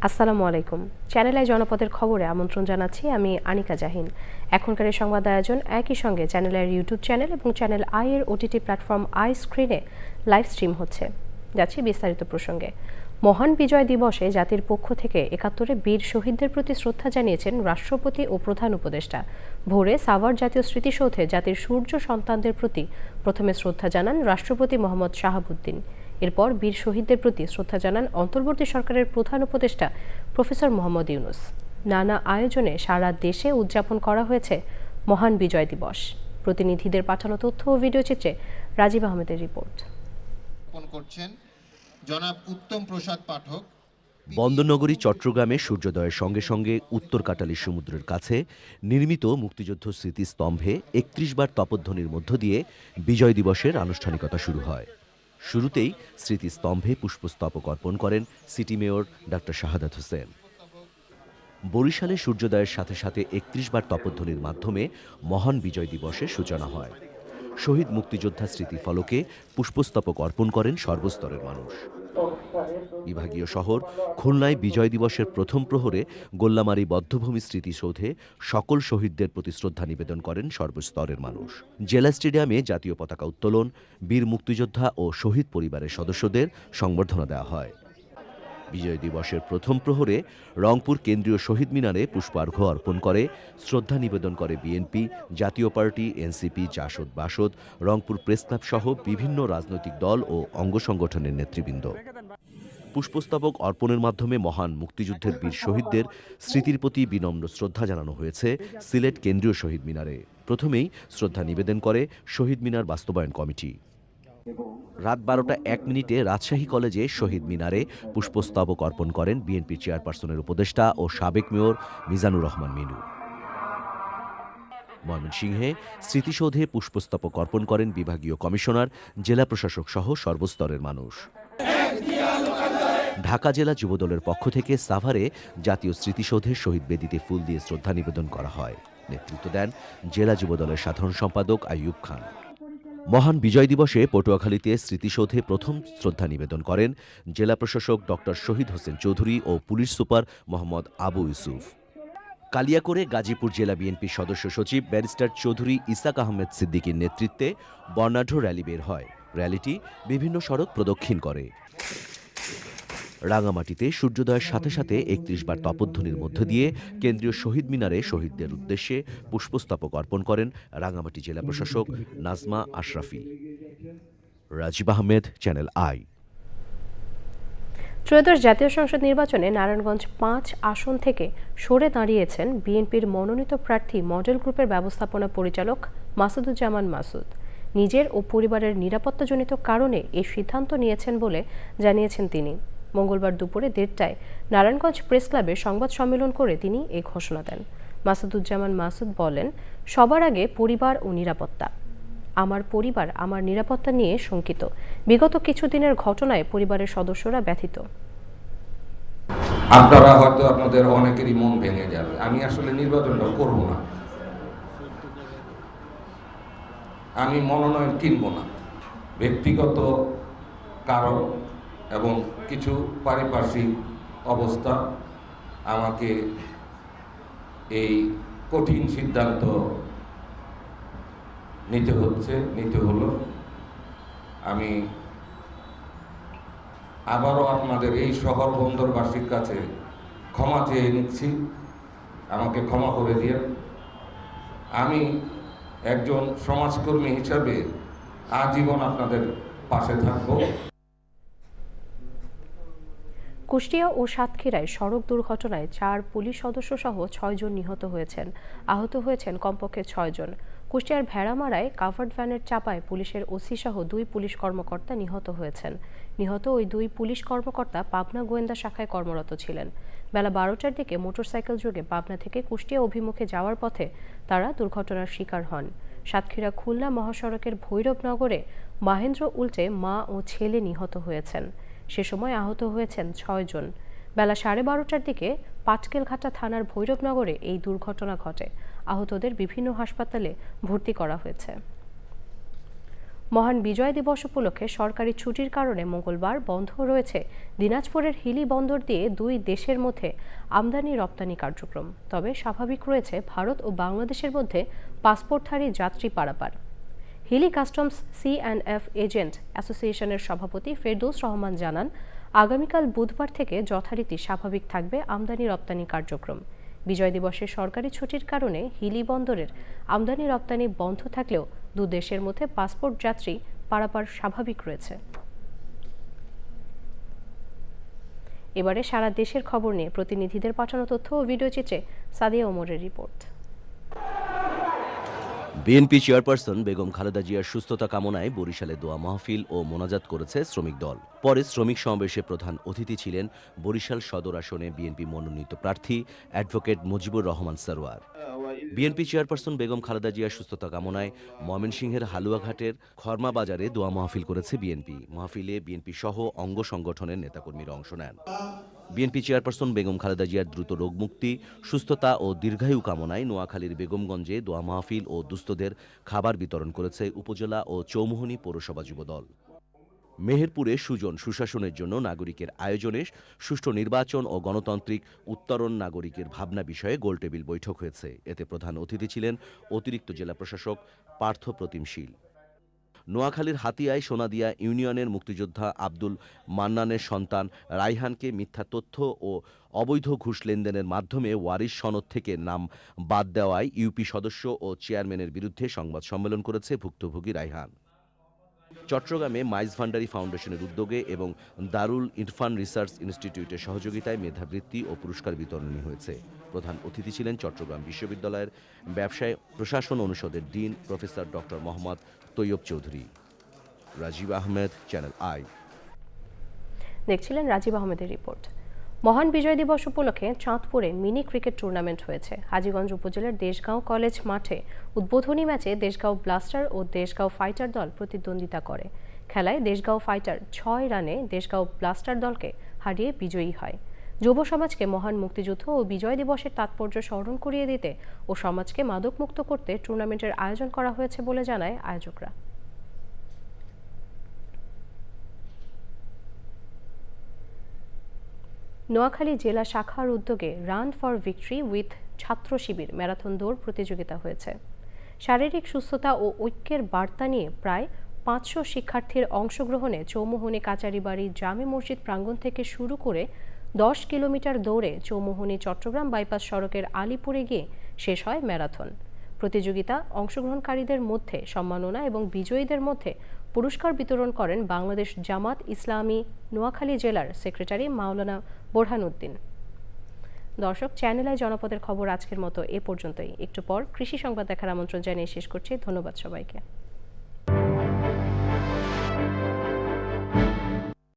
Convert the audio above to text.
আসসালামু আলাইকুম। Channel I জনপদের খবরে আমন্ত্রণ জানাচ্ছি আমি আনিকা জাহিন। এখনকার এই সংবাদ আয়োজন একই সঙ্গে চ্যানেল আইয়ের ইউটিউব চ্যানেল এবং চ্যানেল আই এর ওটিটি প্ল্যাটফর্ম আই স্ক্রিনে লাইভ স্ট্রিম হচ্ছে। যাচ্ছি বিস্তারিত প্রসঙ্গে। মহান বিজয় দিবসে জাতির পক্ষ থেকে ৭১-এ বীর শহীদদের প্রতি শ্রদ্ধা জানিয়েছেন রাষ্ট্রপতি ও প্রধান উপদেষ্টা। ভোরে সাভার জাতীয় স্মৃতিসৌধে জাতির সূর্য সন্তানদের প্রতি প্রথমে শ্রদ্ধা জানান রাষ্ট্রপতি মোহাম্মদ শাহাবুদ্দিন। এরপর বীর শহীদদের প্রতি শ্রদ্ধা জানান অন্তর্বর্তী সরকারের প্রধান উপদেষ্টা প্রফেসর মোহাম্মদ ইউনুস। নানা আয়োজনে সারা দেশে উদযাপন করা হয়েছে মহান বিজয় দিবস। প্রতিনিধিদের পাঠানো তথ্য ও ভিডিও চিত্রে রাজীব আহমেদের রিপোর্ট। করছেন জনাব উত্তম প্রসাদ পাঠক। বন্দরনগরী চট্টগ্রামে সূর্যোদয়ের সঙ্গে সঙ্গে উত্তর কাটালি সমুদ্রের কাছে নির্মিত মুক্তিযুদ্ধ স্মৃতিস্তম্ভে ৩১ বার তপধ্বনির মধ্য দিয়ে বিজয় দিবসের আনুষ্ঠানিকতা শুরু হয়। শুরুতেই স্মৃতিস্তম্ভে পুষ্পস্তবক অর্পণ করেন city mayor doctor Shahadat Hossain. বরিশালে সূর্যোদয়ের সাথে সাথে ৩১ বার তপধ্বনির মাধ্যমে মহান বিজয় দিবসের সূচনা হয়। শহীদ মুক্তিযোদ্ধা স্মৃতিফলকে পুষ্পস্তবক অর্পণ করেন সর্বস্তরের মানুষ। বিভাগীয় শহর খুলনায় বিজয় দিবসের প্রথম প্রহরে গোল্লামারী বধ্যভূমি স্মৃতিসৌধে সকল শহীদদের প্রতি শ্রদ্ধা নিবেদন করেন সর্বস্তরের মানুষ। জেলা স্টেডিয়ামে জাতীয় পতাকা উত্তোলন, বীর মুক্তিযোদ্ধা ও শহীদ পরিবারের সদস্যদের সংবর্ধনা দেওয়া হয়। বিজয় দিবসের প্রথম প্রহরে রংপুর কেন্দ্রীয় শহীদ মিনারে পুষ্পার্ঘ্য অর্পণ করে শ্রদ্ধা নিবেদন করে বিএনপি, জাতীয় পার্টি, এনসিপি, জাসদ, বাসদ, রংপুর প্রেসক্লাব সহ বিভিন্ন রাজনৈতিক দল ও অঙ্গ সংগঠনের নেতৃবৃন্দ। পুষ্পস্তবক অর্পণের মাধ্যমে মহান মুক্তিযুদ্ধের বীর শহীদদের স্মৃতির প্রতি বিনম্র শ্রদ্ধা জানানো হয়েছে সিলেট কেন্দ্রীয় শহীদ মিনারে। প্রথমেই শ্রদ্ধা নিবেদন করে শহীদ মিনার বাস্তবায়ন কমিটি। রাত ১২টা ১ মিনিটে রাজশাহী কলেজে শহীদ মিনারে পুষ্পস্তবক অর্পণ করেন বিএনপি চেয়ারপারসনের উপদেষ্টা ও সাবেক মেয়র মিজানুর রহমান মিনু। ময়মনসিংহে স্মৃতিসৌধে পুষ্পস্তবক অর্পণ করেন বিভাগীয় কমিশনার, জেলা প্রশাসক সহ সর্বস্তরের মানুষ। ঢাকা জেলা যুবদলের পক্ষ থেকে সাভারে জাতীয় স্মৃতিসৌধে শহীদ বেদিতে ফুল দিয়ে শ্রদ্ধা নিবেদন করা হয়। নেতৃত্ব দেন জেলা যুবদলের সাধারণ সম্পাদক আইয়ুব খান। মহান বিজয় দিবসে পটুয়াখালীতে স্মৃতিসৌধে প্রথম শ্রদ্ধা নিবেদন করেন জেলা প্রশাসক ডক্টর শহীদ হোসেন চৌধুরী ও পুলিশ সুপার মোহাম্মদ আবু ইউসুফ। কালিয়াকৈরে গাজীপুর জেলা বিএনপির সদস্য সচিব ব্যারিস্টার চৌধুরী ইসাক আহমেদ সিদ্দিকীর নেতৃত্বে বর্ণাঢ্য র্যালি বের হয়। র্যালিটি বিভিন্ন সড়ক প্রদক্ষিণ করে। রাঙামাটিতে সূর্যোদয়ের সাথে সাথে ৩১ বার তপধ্বনির মধ্য দিয়ে কেন্দ্রীয় শহীদ মিনারে শহীদদের উদ্দেশ্যে পুষ্পস্তবক অর্পণ করেন রাঙামাটি জেলা প্রশাসক নাজমা আশরাফি। Rajib Ahmed, channel I. ত্রয়োদশ জাতীয় সংসদ নির্বাচনে নারায়ণগঞ্জ ৫ আসন থেকে সরে দাঁড়িয়েছেন বিএনপির মনোনীত প্রার্থী মডেল গ্রুপের ব্যবস্থাপনা পরিচালক মাসুদুজ্জামান মাসুদ। নিজের ও পরিবারের নিরাপত্তাজনিত কারণে এই সিদ্ধান্ত নিয়েছেন বলে জানিয়েছেন তিনি। মঙ্গলবার দুপুরে ১:৩০টায় নারায়ণগঞ্জ প্রেস ক্লাবে সংবাদ সম্মেলন করে তিনি এ ঘোষণা দেন। মাসুদুজ্জামান মাসুদ বলেন, সবার আগে পরিবার ও নিরাপত্তা। আমার পরিবার আমার নিরাপত্তা নিয়ে শঙ্কিত। বিগত কিছুদিনের ঘটনায় পরিবারের সদস্যরা ব্যথিত। আপনারা হয়তো আপনাদের অনেকেরই মন ভেঙে যাবে। আমি আসলে নির্বাচনটা করব না, আমি মনোনয়ন কিনব না। ব্যক্তিগত কারণ এবং কিছু পারিপার্শ্বিক অবস্থা আমাকে এই কঠিন সিদ্ধান্ত নিতে হলো। আমি আবারও আপনাদের এই শহর বন্দরবাসীর কাছে ক্ষমা চেয়ে নিচ্ছি, আমাকে ক্ষমা করে দিন। আমি একজন সমাজকর্মী হিসাবে আজীবন আপনাদের পাশে থাকব। কুষ্টিয়া ও সাতক্ষীরায় সড়ক দুর্ঘটনায় ৪ পুলিশ সদস্য সহ ৬ জন নিহত হয়েছেন। আহত হয়েছেন কমপক্ষে ৬ জন। কুষ্টিয়ার ভেড়ামারায় কাভার্ড ভ্যানের চাপায় পুলিশের ওসি সহ ২ পুলিশ কর্মকর্তা নিহত হয়েছেন। নিহত ওই ২ পুলিশ কর্মকর্তা পাবনা গোয়েন্দা শাখায় কর্মরত ছিলেন। বেলা ১২টার দিকে মোটরসাইকেল যোগে পাবনা থেকে কুষ্টিয়া অভিমুখে যাওয়ার পথে তারা দুর্ঘটনার শিকার হন। সাতক্ষীরা খুলনা মহাসড়কের ভৈরবনগরে মাহেন্দ্র উল্টে মা ও ছেলে নিহত হয়েছেন। সে সময় আহত হয়েছেন ৬ জন। বেলা ১২:৩০টার দিকে পাটকেলঘাটা থানার ভৈরবনগরে এই দুর্ঘটনা ঘটে। আহতদের বিভিন্ন হাসপাতালে ভর্তি করা হয়েছে। মহান বিজয় দিবস উপলক্ষে সরকারি ছুটির কারণে মঙ্গলবার বন্ধ রয়েছে দিনাজপুরের হিলি বন্দর দিয়ে দুই দেশের মধ্যে আমদানি রপ্তানি কার্যক্রম। তবে স্বাভাবিক রয়েছে ভারত ও বাংলাদেশের মধ্যে পাসপোর্টধারী যাত্রী পারাপার। হিলি কাস্টমস C&F এজেন্ট অ্যাসোসিয়েশনের সভাপতি ফেরদৌস রহমান জানান, আগামীকাল বুধবার থেকে যথারীতি স্বাভাবিক থাকবে আমদানি রপ্তানি কার্যক্রম। বিজয় দিবসের সরকারি ছুটির কারণে হিলি বন্দরের আমদানি রপ্তানি বন্ধ থাকলেও দু দেশের মধ্যে পাসপোর্ট যাত্রী পারাপার স্বাভাবিক রয়েছে। এবারে সারা দেশের খবর নিয়ে প্রতিনিধিদের পাঠানো তথ্য ও ভিডিও চিত্রে সাদিয়া ওমরের report. BNP chairperson Begum Khaleda জিয়ার সুস্থতা কামনায় বরিশালে দোয়া মাহফিল ও মোনাজাত করেছে শ্রমিক দল। পরে শ্রমিক সমাবেশে প্রধান অতিথি ছিলেন বরিশাল সদর আসনে বিএনপি মনোনীত প্রার্থী advocate Mujibur Rahman Sarwar. BNP chairperson Begum Khaleda জিয়ার সুস্থতা কামনায় ময়মনসিংহের হালুয়াঘাটের খরমা বাজারে দোয়া মাহফিল করেছে বিএনপি। মাহফিলে বিএনপি সহ অঙ্গ সংগঠনের নেতাকর্মীরা অংশ নেন। বিএনপি চেয়ারপারসন বেগম খালেদা জিয়ার দ্রুত রোগমুক্তি, সুস্থতা ও দীর্ঘায়ু কামনায় নোয়াখালীর বেগমগঞ্জে দোয়া মাহফিল ও দুস্থদের খাবার বিতরণ করেছে উপজেলা ও চৌমুহনী পৌরসভা যুবদল। মেহেরপুরে সুজন সুশাসনের জন্য নাগরিকের আয়োজনে সুষ্ঠু নির্বাচন ও গণতান্ত্রিক উত্তরণ নাগরিকের ভাবনা বিষয়ে গোলটেবিল বৈঠক হয়েছে। এতে প্রধান অতিথি ছিলেন অতিরিক্ত জেলা প্রশাসক পার্থ প্রতিম শীল। নোয়াখালীর হাতিয়ায় সোনাদিয়া ইউনিয়নের মুক্তিযোদ্ধা আব্দুল মান্নানের সন্তান রায়হানকে মিথ্যা তথ্য ও অবৈধ ঘুষ লেনদেনের মাধ্যমে ওয়ারিশ সনদ থেকে নাম বাদ দেওয়ায় ইউপি সদস্য ও চেয়ারম্যানের বিরুদ্ধে সংবাদ সম্মেলন করেছে ভুক্তভোগী রায়হান। চট্টগ্রামে মাইজ ভান্ডারি ফাউন্ডেশনের উদ্যোগে এবং দারুল ইরফান রিসার্চ ইনস্টিটিউটের সহযোগিতায় মেধাবৃত্তি ও পুরস্কার বিতরণী হয়েছে। প্রধান অতিথি ছিলেন চট্টগ্রাম বিশ্ববিদ্যালয়ের ব্যবসায় প্রশাসন অনুষদের dean professor doctor Mohammad Taiyab Chowdhury. Rajib Ahmed, channel I. দেখছিলেন রাজীব আহমেদের রিপোর্ট। মহান বিজয় দিবস উপলক্ষে চাঁদপুরে মিনি ক্রিকেট টুর্নামেন্ট হয়েছে। হাজীগঞ্জ উপজেলার দেশগাঁও কলেজ মাঠে উদ্বোধনী ম্যাচে দেশগাঁও ব্লাস্টার ও দেশগাঁও ফাইটার দল প্রতিদ্বন্দ্বিতা করে। খেলায় দেশগাঁও ফাইটার 6 রানে দেশগাঁও ব্লাস্টার দলকে হারিয়ে বিজয়ী হয়। যুব সমাজকে মহান মুক্তিযুদ্ধ ও বিজয় দিবসের তাৎপর্য স্মরণ করিয়ে দিতে ও সমাজকে মাদকমুক্ত করতে টুর্নামেন্টের আয়োজন করা হয়েছে বলে জানায় আয়োজকরা। নোয়াখালী জেলা শাখার উদ্যোগে রান ফর ভিক্টরি উইথ ছাত্র শিবির ম্যারাথন দৌড় প্রতিযোগিতা হয়েছে। শারীরিক সুস্থতা ও ঐক্যের বার্তা নিয়ে প্রায় 500 শিক্ষার্থীর অংশগ্রহণে চৌমুহনী কাচারিবাড়ি জামে মসজিদ প্রাঙ্গণ থেকে শুরু করে 10 কিলোমিটার দৌড়ে চৌমুহনী চট্টগ্রাম বাইপাস সড়কের আলীপুরে গিয়ে শেষ হয় ম্যারাথন। প্রতিযোগিতা অংশগ্রহণকারীদের মধ্যে সম্মাননা এবং বিজয়ীদের মধ্যে পুরস্কার বিতরণ করেন বাংলাদেশ জামাত ইসলামী নোয়াখালী জেলার সেক্রেটারি মাওলানা বোরহানউদ্দিন। দর্শক, চ্যানেল আই জনপদের খবর আজকের মতো এ পর্যন্তই। একটু পর কৃষি সংবাদ দেখার আমন্ত্রণ জানিয়ে শেষ করছি। ধন্যবাদ সবাইকে।